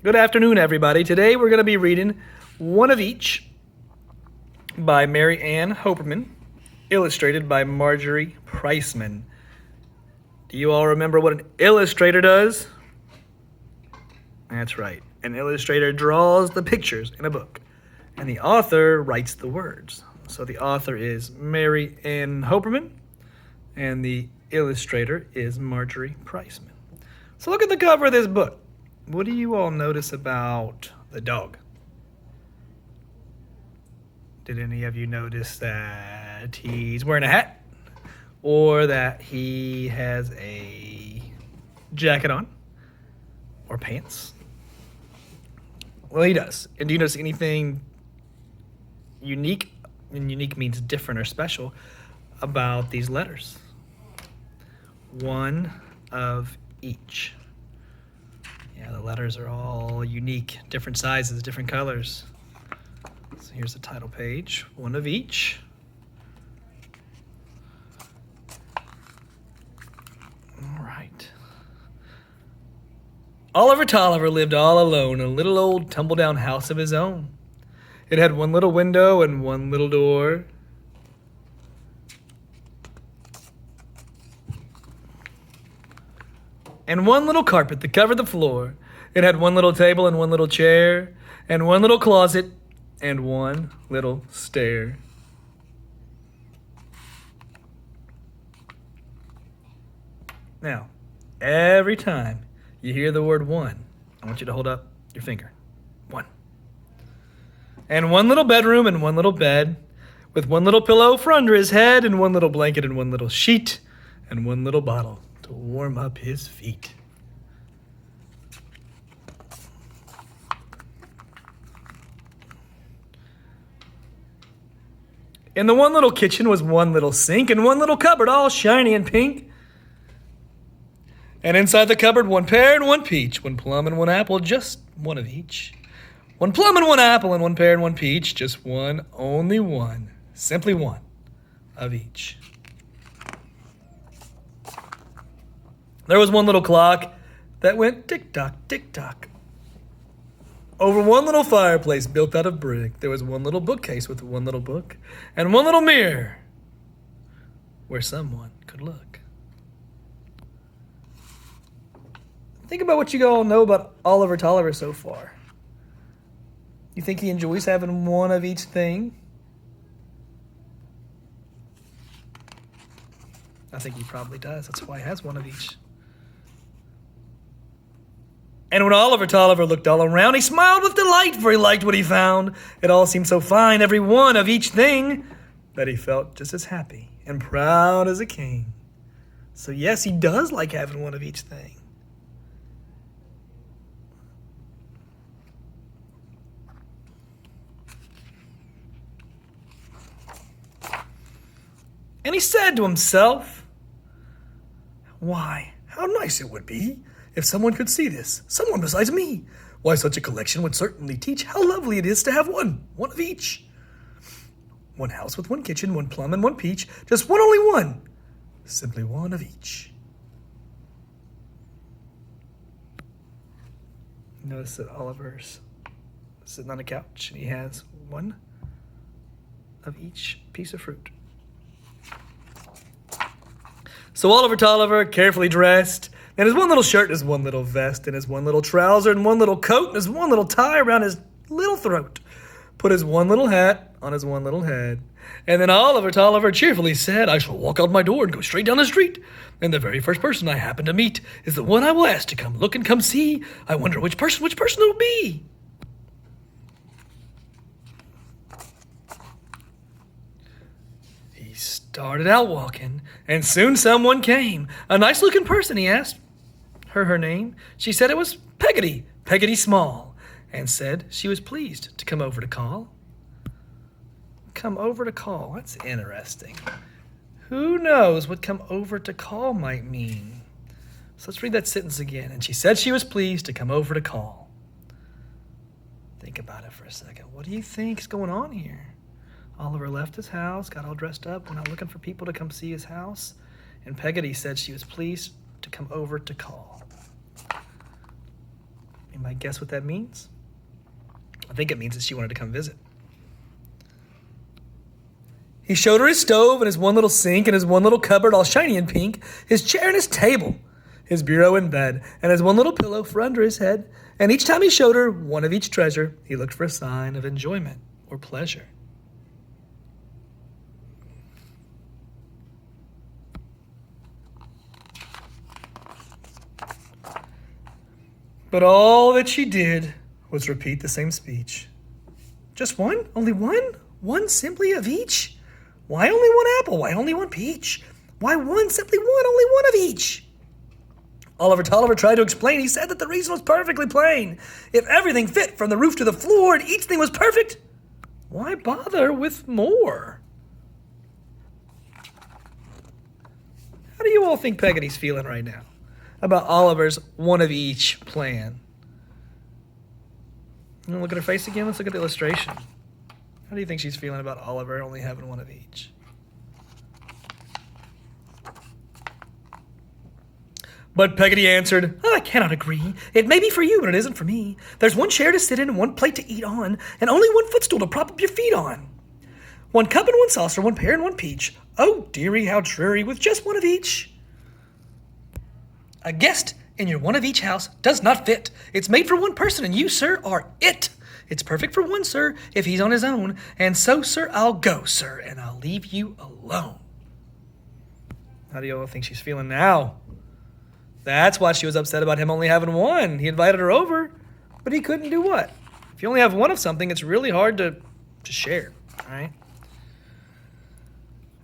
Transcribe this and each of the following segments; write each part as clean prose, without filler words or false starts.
Good afternoon, everybody. Today we're going to be reading One of Each by Mary Ann Hoperman, illustrated by Marjorie Priceman. Do you all remember what an illustrator does? That's right. An illustrator draws the pictures in a book, and the author writes the words. So the author is Mary Ann Hoperman, and the illustrator is Marjorie Priceman. So look at the cover of this book. What do you all notice about the dog? Did any of you notice that he's wearing a hat? Or that he has a jacket on? Or pants? Well, he does. And do you notice anything unique, and unique means different or special, about these letters? One of each. Yeah, the letters are all unique, different sizes, different colors. So here's the title page, one of each. All right. Oliver Tolliver lived all alone in a little old tumble-down house of his own. It had one little window and one little door. And one little carpet that covered the floor. It had one little table and one little chair, and one little closet, and one little stair. Now, every time you hear the word one, I want you to hold up your finger. One. And one little bedroom and one little bed, with one little pillow for under his head, and one little blanket and one little sheet, and one little bottle to warm up his feet. In the one little kitchen was one little sink and one little cupboard all shiny and pink. And inside the cupboard, one pear and one peach, one plum and one apple, just one of each. One plum and one apple and one pear and one peach, just one, only one, simply one of each. There was one little clock that went tick-tock, tick-tock. Over one little fireplace built out of brick, there was one little bookcase with one little book and one little mirror where someone could look. Think about what you all know about Oliver Tolliver so far. You think he enjoys having one of each thing? I think he probably does. That's why he has one of each. And when Oliver Tolliver looked all around, he smiled with delight, for he liked what he found. It all seemed so fine, every one of each thing, that he felt just as happy and proud as a king. So yes, he does like having one of each thing. And he said to himself, "Why, how nice it would be if someone could see this, someone besides me. Why, such a collection would certainly teach how lovely it is to have one of each. One house with one kitchen, one plum and one peach, just one, only one, simply one of each." Notice that Oliver's sitting on a couch and he has one of each piece of fruit. So Oliver Tolliver, carefully dressed, and his one little shirt, and his one little vest, and his one little trouser, and one little coat, and his one little tie around his little throat, put his one little hat on his one little head. And then Oliver Tolliver cheerfully said, "I shall walk out my door and go straight down the street. And the very first person I happen to meet is the one I will ask to come look and come see. I wonder which person it will be." He started out walking, and soon someone came. A nice-looking person, he asked her name. She said it was Peggotty, Peggotty Small, and said she was pleased to come over to call. Come over to call, that's interesting. Who knows what come over to call might mean? So let's read that sentence again. And she said she was pleased to come over to call. Think about it for a second. What do you think is going on here? Oliver left his house, got all dressed up, went out looking for people to come see his house, and Peggotty said she was pleased to come over to call. You might guess what that means? I think it means that she wanted to come visit. He showed her his stove and his one little sink and his one little cupboard all shiny and pink, his chair and his table, his bureau and bed, and his one little pillow for under his head. And each time he showed her one of each treasure, he looked for a sign of enjoyment or pleasure. But all that she did was repeat the same speech. Just one? Only one? One simply of each? Why only one apple? Why only one peach? Why one, simply one, only one of each? Oliver Tolliver tried to explain. He said that the reason was perfectly plain. If everything fit from the roof to the floor and each thing was perfect, why bother with more? How do you all think Peggoty's feeling right now about Oliver's one of each plan? You want to look at her face again? Let's look at the illustration. How do you think she's feeling about Oliver only having one of each? But Peggotty answered, I cannot agree. It may be for you, but it isn't for me. There's one chair to sit in and one plate to eat on, and only one footstool to prop up your feet on. One cup and one saucer, one pear and one peach. Oh, dearie, how dreary, with just one of each. A guest in your one of each house does not fit. It's made for one person, and you, sir, are it. It's perfect for one, sir, if he's on his own. And so, sir, I'll go, sir, and I'll leave you alone. How do you all think she's feeling now? That's why she was upset about him only having one. He invited her over, but he couldn't do what? If you only have one of something, it's really hard to share, right?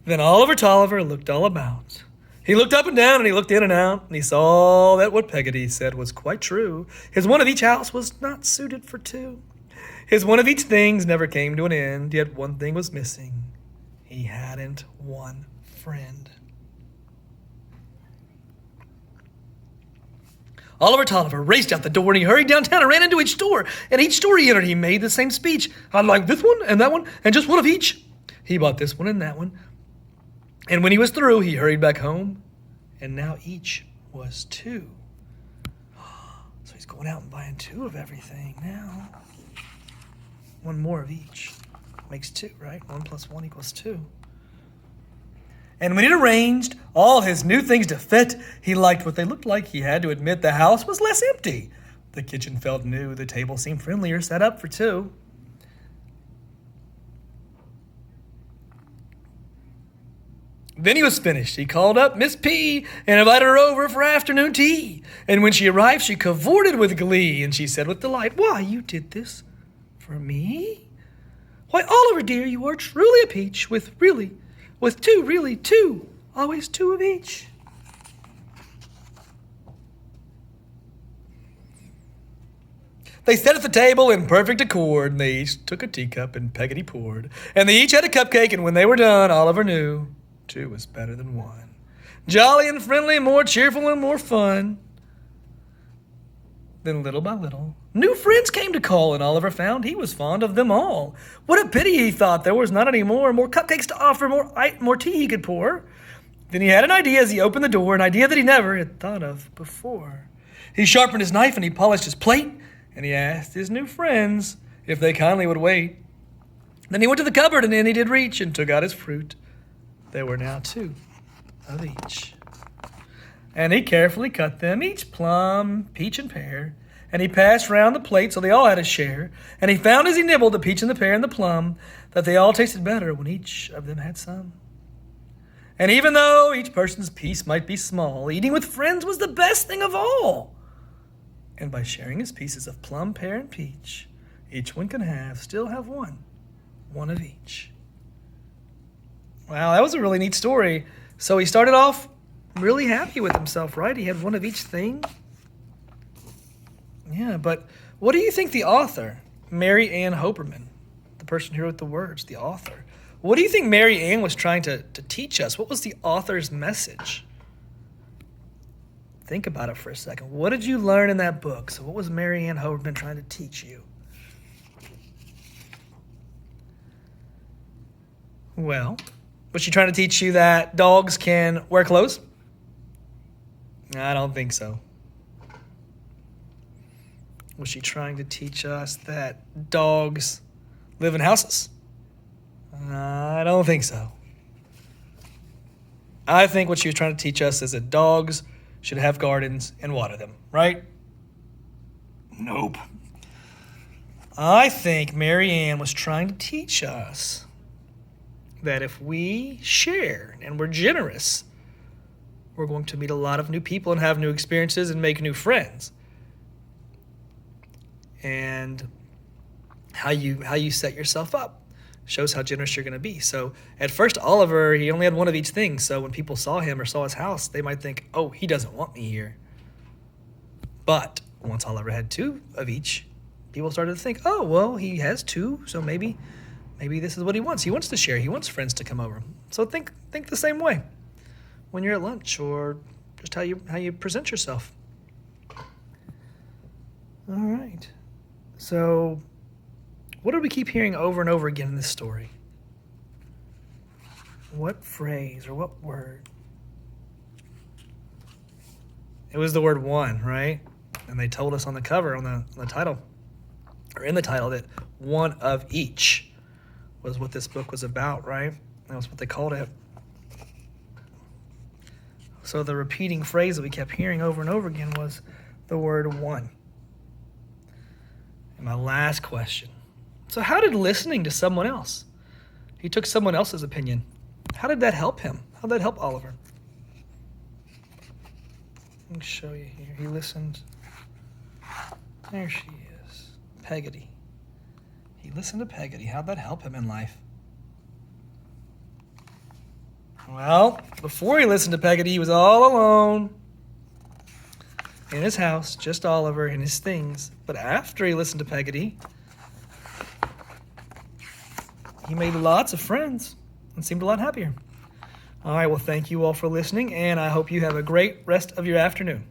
Then Oliver Tolliver looked all about. He looked up and down, and he looked in and out, and he saw that what Peggotty said was quite true. His one of each house was not suited for two. His one of each things never came to an end, yet one thing was missing. He hadn't one friend. Oliver Tolliver raced out the door, and he hurried downtown and ran into each store. And each store he entered, he made the same speech. I like this one and that one, and just one of each. He bought this one and that one. And when he was through, he hurried back home, and now each was two. So he's going out and buying two of everything now. One more of each makes two, right? 1 + 1 = 2. And when he'd arranged all his new things to fit, he liked what they looked like. He had to admit the house was less empty. The kitchen felt new. The table seemed friendlier, set up for two. Then he was finished. He called up Miss P and invited her over for afternoon tea. And when she arrived, she cavorted with glee, and she said with delight, Why, you did this for me? Why, Oliver, dear, you are truly a peach with two, really, two, always two of each. They sat at the table in perfect accord, and they each took a teacup, and Peggotty poured. And they each had a cupcake, and when they were done, Oliver knew two was better than one. Jolly and friendly, more cheerful and more fun. Then little by little, new friends came to call, and Oliver found he was fond of them all. What a pity, he thought, there was not any more cupcakes to offer, more tea he could pour. Then he had an idea as he opened the door, an idea that he never had thought of before. He sharpened his knife and he polished his plate, and he asked his new friends if they kindly would wait. Then he went to the cupboard, and in he did reach, and took out his fruit. There were now two of each. And he carefully cut them, each plum, peach, and pear, and he passed round the plate so they all had a share, and he found as he nibbled the peach and the pear and the plum that they all tasted better when each of them had some. And even though each person's piece might be small, eating with friends was the best thing of all. And by sharing his pieces of plum, pear, and peach, each one can still have one of each. Wow, that was a really neat story. So he started off really happy with himself, right? He had one of each thing. Yeah, but what do you think the author, Mary Ann Hoberman, the person who wrote the words, the author, what do you think Mary Ann was trying to teach us? What was the author's message? Think about it for a second. What did you learn in that book? So what was Mary Ann Hoberman trying to teach you? Well, was she trying to teach you that dogs can wear clothes? I don't think so. Was she trying to teach us that dogs live in houses? I don't think so. I think what she was trying to teach us is that dogs should have gardens and water them, right? Nope. I think Mary Ann was trying to teach us that if we share and we're generous, we're going to meet a lot of new people and have new experiences and make new friends. And how you set yourself up shows how generous you're going to be. So at first, Oliver, he only had one of each thing. So when people saw him or saw his house, they might think, oh, he doesn't want me here. But once Oliver had two of each, people started to think, oh, well, he has two, so maybe this is what he wants. He wants to share. He wants friends to come over. So think the same way when you're at lunch or just how you present yourself. All right. So what do we keep hearing over and over again in this story? What phrase or what word? It was the word one, right? And they told us on the cover, on the title, or in the title, that one of each was what this book was about, right? That was what they called it. So the repeating phrase that we kept hearing over and over again was the word one. And my last question. So how did listening to someone else? He took someone else's opinion. How did that help him? How did that help Oliver? Let me show you here. He listened. There she is. Peggotty. He listened to Peggotty. How'd that help him in life? Well, before he listened to Peggotty, he was all alone in his house, just Oliver and his things. But after he listened to Peggotty, he made lots of friends and seemed a lot happier. All right, well, thank you all for listening, and I hope you have a great rest of your afternoon.